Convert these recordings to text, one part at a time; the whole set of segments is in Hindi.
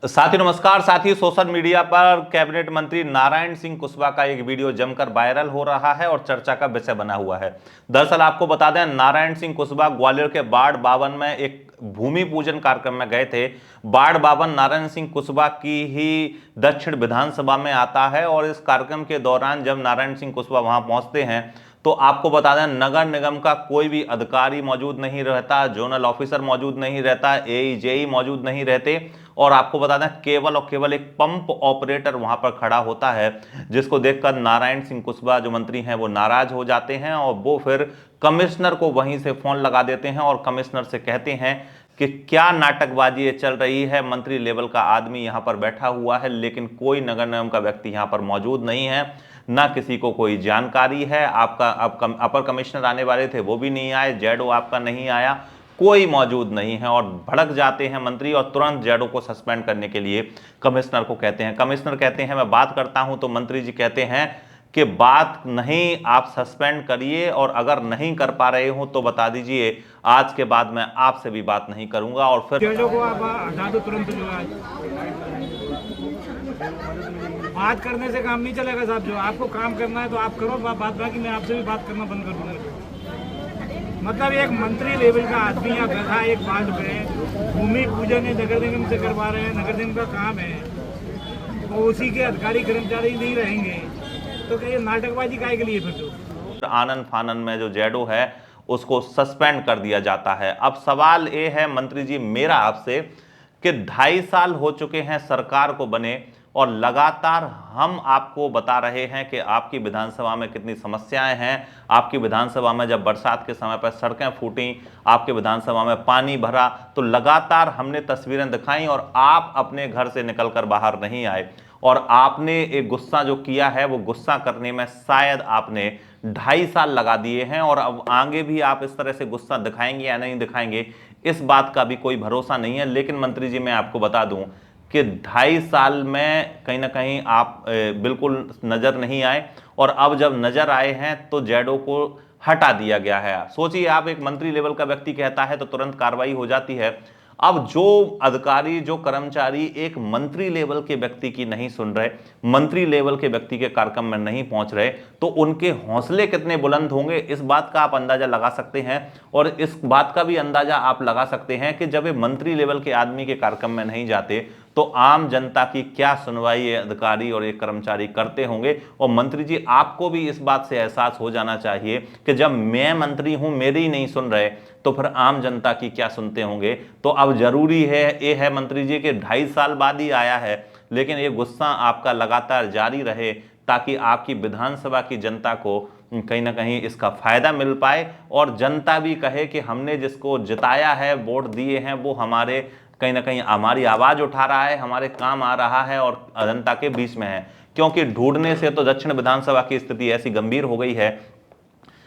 साथियों नमस्कार। साथियों, सोशल मीडिया पर कैबिनेट मंत्री नारायण सिंह कुशवाहा का एक वीडियो जमकर वायरल हो रहा है और चर्चा का विषय बना हुआ है। दरअसल आपको बता दें, नारायण सिंह कुशवाहा ग्वालियर के बाढ़ बावन में एक भूमि पूजन कार्यक्रम में गए थे। बाढ़ बावन नारायण सिंह कुशवाहा की ही दक्षिण विधानसभा में आता है और इस कार्यक्रम के दौरान जब नारायण सिंह कुशवाहा वहां पहुंचते हैं तो आपको बता दें, नगर निगम का कोई भी अधिकारी मौजूद नहीं रहता, जोनल ऑफिसर मौजूद नहीं रहता, एई जेई मौजूद नहीं रहते और आपको बता दें केवल और केवल एक पंप ऑपरेटर वहां पर खड़ा होता है, जिसको देखकर नारायण सिंह कुशवाहा जो मंत्री हैं वो नाराज हो जाते हैं और वो फिर कमिश्नर को वहीं से फोन लगा देते हैं और कमिश्नर से कहते हैं कि क्या नाटकबाजी ये चल रही है। मंत्री लेवल का आदमी यहां पर बैठा हुआ है लेकिन कोई नगर निगम का व्यक्ति यहां पर मौजूद नहीं है, ना किसी को कोई जानकारी है। आपका अपर कमिश्नर आने वाले थे वो भी नहीं आए, जेडओ आपका नहीं आया, कोई मौजूद नहीं है और भड़क जाते हैं मंत्री और तुरंत जेडओ को सस्पेंड करने के लिए कमिश्नर को कहते हैं। कमिश्नर कहते हैं मैं बात करता हूं, तो मंत्री जी कहते हैं कि बात नहीं, आप सस्पेंड करिए और अगर नहीं कर पा रहे हो तो बता दीजिए, आज के बाद मैं आपसे भी बात नहीं करूंगा। और फिर जेडओ को आप हटा दो तुरंत। जो बात करने से काम नहीं चलेगा साहब, जो आपको काम करना है तो आप करो बात, बाकी मैं आपसे भी बात करना बंद कर दूंगा। मतलब एक मंत्री लेवल का आदमी या बैठा एक वार्ड पे भूमि पूजन नगर निगम से करवा रहे हैं, नगर निगम का काम है, तो उसी के अधिकारी कर्मचारी नहीं रहेंगे तो क्या ये नाटकबाजी काहे के लिए? फिर तो आनन फानन में जो जेडओ है उसको सस्पेंड कर दिया जाता है। अब सवाल ये है मंत्री जी मेरा आपसे कि 2.5 साल हो चुके हैं सरकार को बने और लगातार हम आपको बता रहे हैं कि आपकी विधानसभा में कितनी समस्याएं हैं। आपकी विधानसभा में जब बरसात के समय पर सड़कें फूटी, आपके विधानसभा में पानी भरा, तो लगातार हमने तस्वीरें दिखाई और आप अपने घर से निकलकर बाहर नहीं आए और आपने एक गुस्सा जो किया है वो गुस्सा करने में शायद आपने 2.5 साल लगा दिए हैं और अब आगे भी आप इस तरह से गुस्सा दिखाएंगे या नहीं दिखाएंगे इस बात का भी कोई भरोसा नहीं है। लेकिन मंत्री जी मैं आपको बता दूं कि 2.5 साल में कहीं ना कहीं आप बिल्कुल नजर नहीं आए और अब जब नजर आए हैं तो जेडओ को हटा दिया गया है। सोचिए, आप एक मंत्री लेवल का व्यक्ति कहता है तो तुरंत कार्रवाई हो जाती है। अब जो अधिकारी जो कर्मचारी एक मंत्री लेवल के व्यक्ति की नहीं सुन रहे, मंत्री लेवल के व्यक्ति के कार्यक्रम में नहीं पहुंच रहे, तो उनके हौसले कितने बुलंद होंगे इस बात का आप अंदाजा लगा सकते हैं। और इस बात का भी अंदाजा आप लगा सकते हैं कि जब ये मंत्री लेवल के आदमी के कार्यक्रम में नहीं जाते तो आम जनता की क्या सुनवाई ये अधिकारी और ये कर्मचारी करते होंगे। और मंत्री जी आपको भी इस बात से एहसास हो जाना चाहिए कि जब मैं मंत्री हूं मेरी नहीं सुन रहे तो फिर आम जनता की क्या सुनते होंगे। तो अब जरूरी है ये है मंत्री जी के 2.5 साल बाद ही आया है, लेकिन ये गुस्सा आपका लगातार जारी रहे ताकि आपकी विधानसभा की जनता को कहीं ना कहीं इसका फायदा मिल पाए और जनता भी कहे कि हमने जिसको जिताया है, वोट दिए हैं, वो हमारे कहीं ना कहीं हमारी आवाज उठा रहा है, हमारे काम आ रहा है और जनता के बीच में है। क्योंकि ढूंढने से तो दक्षिण विधानसभा की स्थिति ऐसी गंभीर हो गई है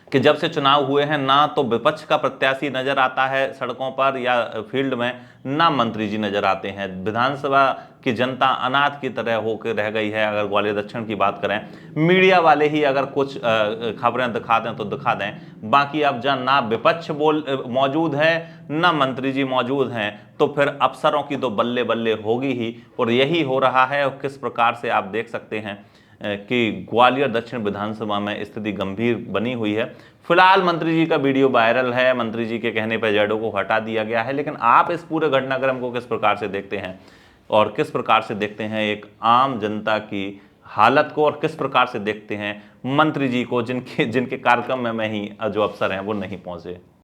कि जब से चुनाव हुए हैं ना तो विपक्ष का प्रत्याशी नजर आता है सड़कों पर या फील्ड में, ना मंत्री जी नजर आते हैं। विधानसभा की जनता अनाथ की तरह होकर रह गई है। अगर ग्वालियर दक्षिण की बात करें, मीडिया वाले ही अगर कुछ खबरें दिखा दें तो दिखा दें, बाकी अब जहाँ ना विपक्ष मौजूद है ना मंत्री जी मौजूद हैं, तो फिर अफसरों की तो बल्ले बल्ले होगी ही। और यही हो रहा है और किस प्रकार से आप देख सकते हैं कि ग्वालियर दक्षिण विधानसभा में स्थिति गंभीर बनी हुई है। फिलहाल मंत्री जी का वीडियो वायरल है, मंत्री जी के कहने पर जेडओ को हटा दिया गया है, लेकिन आप इस पूरे घटनाक्रम को किस प्रकार से देखते हैं और किस प्रकार से देखते हैं एक आम जनता की हालत को और किस प्रकार से देखते हैं मंत्री जी को जिनके कार्यक्रम में ही जो अफसर हैं वो नहीं पहुंचे।